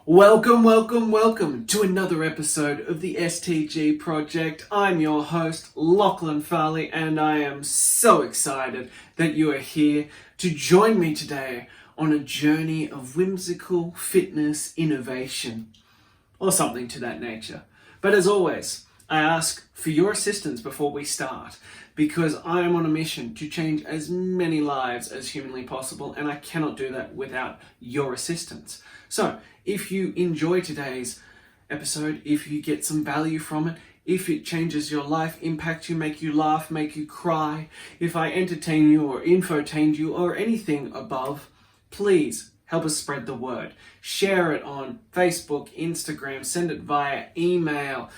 Welcome to another episode of the STG Project. I'm your host, Lachlan Farley, and I am so excited that you are here to join me today on a journey of whimsical fitness innovation, or something to that nature. But as always, I ask for your assistance before we start, because I am on a mission to change as many lives as humanly possible, and I cannot do that without your assistance. So, if you enjoy today's episode, if you get some value from it, if it changes your life, impacts you, make you laugh, make you cry, if I entertain you or infotained you or anything above, please help us spread the word. Share it on Facebook, Instagram, send it via email,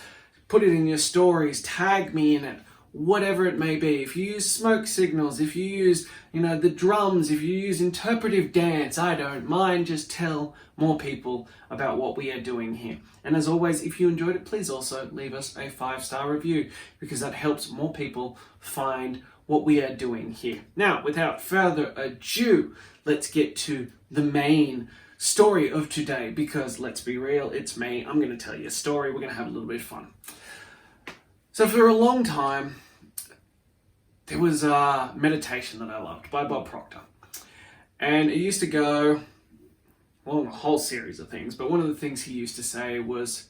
put it in your stories, tag me in it, whatever it may be. If you use smoke signals, if you use, the drums, if you use interpretive dance, I don't mind. Just tell more people about what we are doing here. And as always, if you enjoyed it, please also leave us a 5-star review, because that helps more people find what we are doing here. Now, without further ado, let's get to the main story of today, because let's be real, it's me. I'm going to tell you a story. We're going to have a little bit of fun. So for a long time, there was a meditation that I loved by Bob Proctor. And it used to go, a whole series of things, but one of the things he used to say was,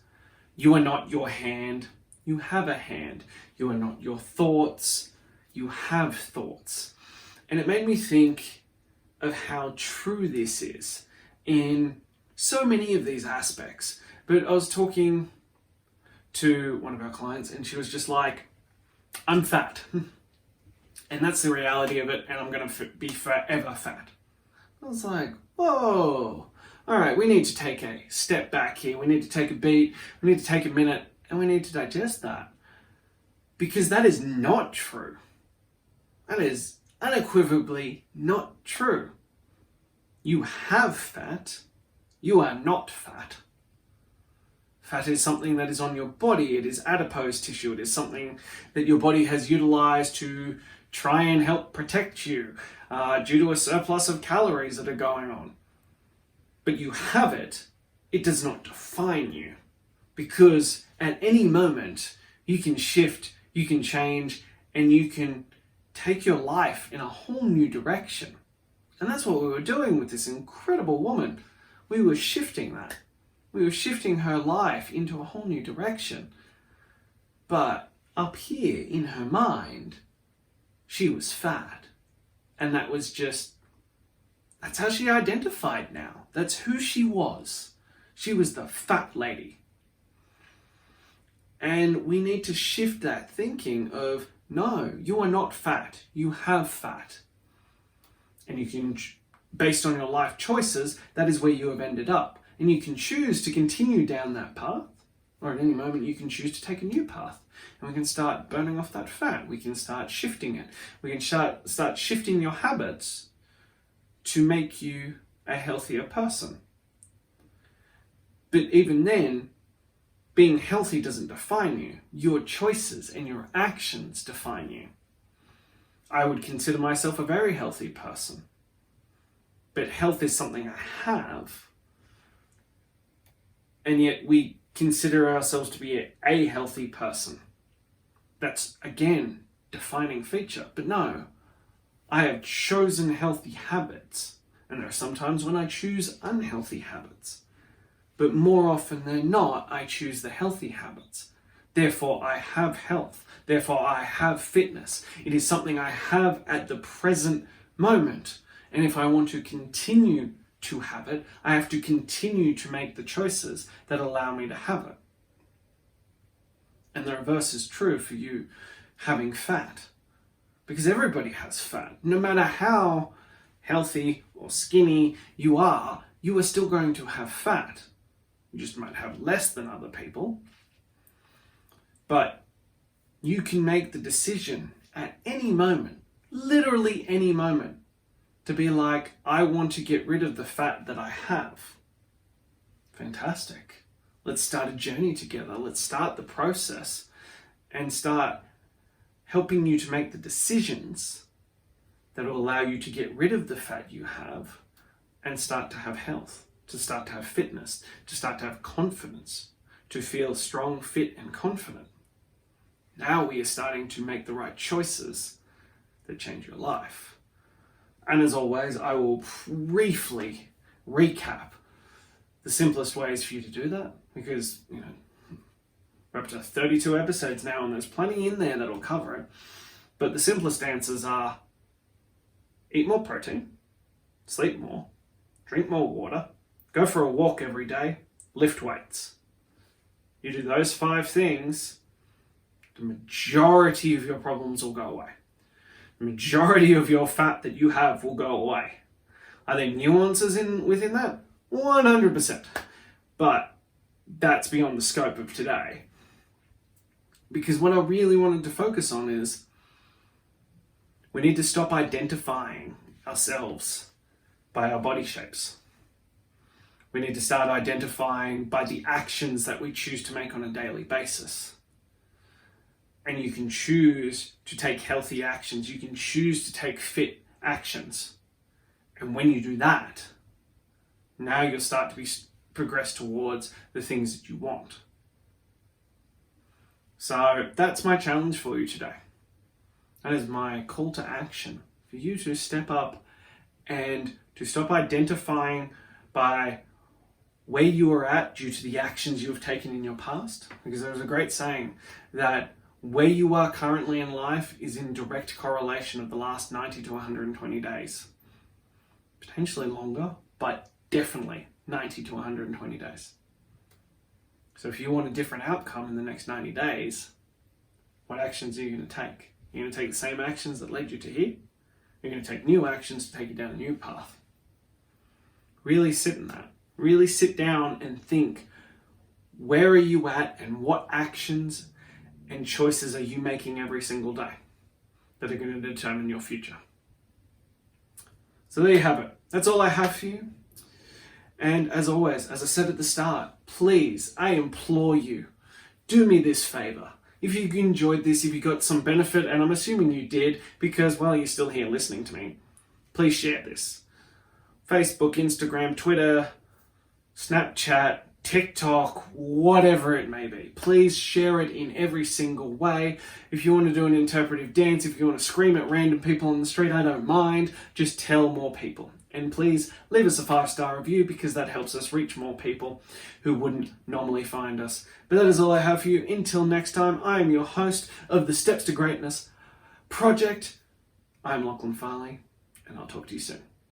you are not your hand, you have a hand. You are not your thoughts, you have thoughts. And it made me think of how true this is in so many of these aspects. But I was talking to one of our clients, and she was just like, I'm fat. And that's the reality of it, and I'm going to be forever fat. I was like, whoa. All right, we need to take a step back here. We need to take a beat. We need to take a minute, and we need to digest that. Because that is not true. That is unequivocally not true. You have fat. You are not fat. Fat is something that is on your body. It is adipose tissue. It is something that your body has utilized to try and help protect you due to a surplus of calories that are going on. But you have it. It does not define you, because at any moment you can shift, you can change, and you can take your life in a whole new direction. And that's what we were doing with this incredible woman. We were shifting that. We were shifting her life into a whole new direction. But up here in her mind, she was fat. And that's how she identified now. That's who she was. She was the fat lady. And we need to shift that thinking of, no, you are not fat. You have fat. And you can, based on your life choices, that is where you have ended up. And you can choose to continue down that path, or at any moment you can choose to take a new path. And we can start burning off that fat. We can start shifting it. We can start shifting your habits to make you a healthier person. But even then, being healthy doesn't define you. Your choices and your actions define you. I would consider myself a very healthy person. But health is something I have. And yet we consider ourselves to be a healthy person. That's, again, defining feature. But no, I have chosen healthy habits. And there are sometimes when I choose unhealthy habits. But more often than not, I choose the healthy habits. Therefore, I have health. Therefore, I have fitness. It is something I have at the present moment. And if I want to continue to have it, I have to continue to make the choices that allow me to have it. And the reverse is true for you having fat. Because everybody has fat. No matter how healthy or skinny you are still going to have fat. You just might have less than other people. But you can make the decision at any moment, literally any moment, to be like, I want to get rid of the fat that I have. Fantastic. Let's start a journey together. Let's start the process and start helping you to make the decisions that will allow you to get rid of the fat you have and start to have health. to start to have fitness, to start to have confidence, to feel strong, fit, and confident. Now we are starting to make the right choices that change your life. And as always, I will briefly recap the simplest ways for you to do that, because we're up to 32 episodes now and there's plenty in there that'll cover it. But the simplest answers are: eat more protein, sleep more, drink more water, go for a walk every day, lift weights. You do those 5 things, the majority of your problems will go away. The majority of your fat that you have will go away. Are there nuances within that? 100%. But that's beyond the scope of today. Because what I really wanted to focus on is we need to stop identifying ourselves by our body shapes. We need to start identifying by the actions that we choose to make on a daily basis. And you can choose to take healthy actions. You can choose to take fit actions. And when you do that, now you'll start to progress towards the things that you want. So that's my challenge for you today. That is my call to action for you to step up and to stop identifying by where you are at due to the actions you have taken in your past. Because there was a great saying that where you are currently in life is in direct correlation of the last 90 to 120 days. Potentially longer, but definitely 90 to 120 days. So if you want a different outcome in the next 90 days, what actions are you going to take? You're going to take the same actions that led you to here. You're going to take new actions to take you down a new path. Really sit in that. Really sit down and think, where are you at and what actions and choices are you making every single day that are going to determine your future? So there you have it. That's all I have for you. And as always, as I said at the start, please, I implore you, do me this favor. If you enjoyed this, if you got some benefit, and I'm assuming you did because, well, you're still here listening to me, please share this. Facebook, Instagram, Twitter, Snapchat, TikTok, whatever it may be. Please share it in every single way. If you want to do an interpretive dance, if you want to scream at random people on the street, I don't mind. Just tell more people. And please leave us a 5-star review because that helps us reach more people who wouldn't normally find us. But that is all I have for you. Until next time, I am your host of the Steps to Greatness Project. I'm Lachlan Farley, and I'll talk to you soon.